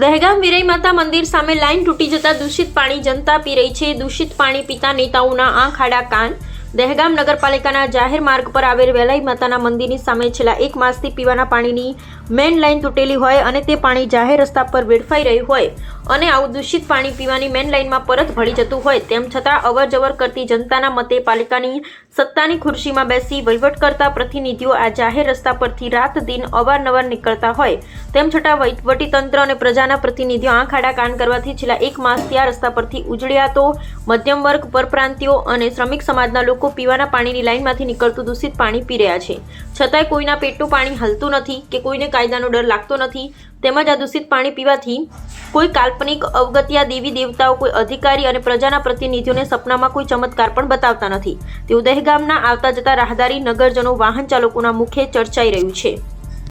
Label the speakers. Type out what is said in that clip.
Speaker 1: દહેગામ વિરઈ માતા મંદિર સામે લાઈન તૂટી જતા દૂષિત પાણી જનતા પી રહી છે। દૂષિત પાણી પીતા નેતાઓના આંખ આડા કાન। દહેગામ નગરપાલિકાના જાહેર માર્ગ પર આવેલ વેલાઈ માતાના મંદિરની સામે છેલ્લા 1 માસથી પીવાના પાણીની મેન લાઈન તૂટેલી હોય અને તે પાણી જાહેર રસ્તા પર વેડફાઈ રહ્યું હોય અને આવું દૂષિત પાણી પીવાની મેન લાઈનમાં પરત ભળી જતું હોય તેમ છતાં અવરજવર કરતી જનતાના મતે પાલિકાની સત્તાની ખુરશીમાં બેસી વહીવટ કરતા પ્રતિનિધિઓ આ જાહેર રસ્તા પરથી રાત દિન અવારનવાર નીકળતા હોય તેમ છતાં વહીવટીતંત્ર અને પ્રજાના પ્રતિનિધિઓ આંખ આડા કાન કરવાથી છેલ્લા 1 માસથી આ રસ્તા પરથી ઉજળિયાતો, મધ્યમ વર્ગ, પરપ્રાંતિયો અને શ્રમિક સમાજના લોકો પીવાના પાણીની લાઈનમાંથી નીકળતું દૂષિત પાણી પી રહ્યા છે। છતાંય કોઈના પેટનું પાણી હલતું નથી કે કોઈને કાયદાનો ડર લાગતો નથી। તેમજ આ દૂષિત પાણી પીવાથી કોઈ કાલ્પનિક અવગત્યા દેવી દેવતાઓ, કોઈ અધિકારી અને પ્રજાના પ્રતિનિધિઓને સપનામાં કોઈ ચમત્કાર પણ બતાવતા નથી તેવું દહેગામના આવતા જતા રાહદારી, નગરજનો, વાહન ચાલકોના મુખે ચર્ચાઈ રહ્યું છે।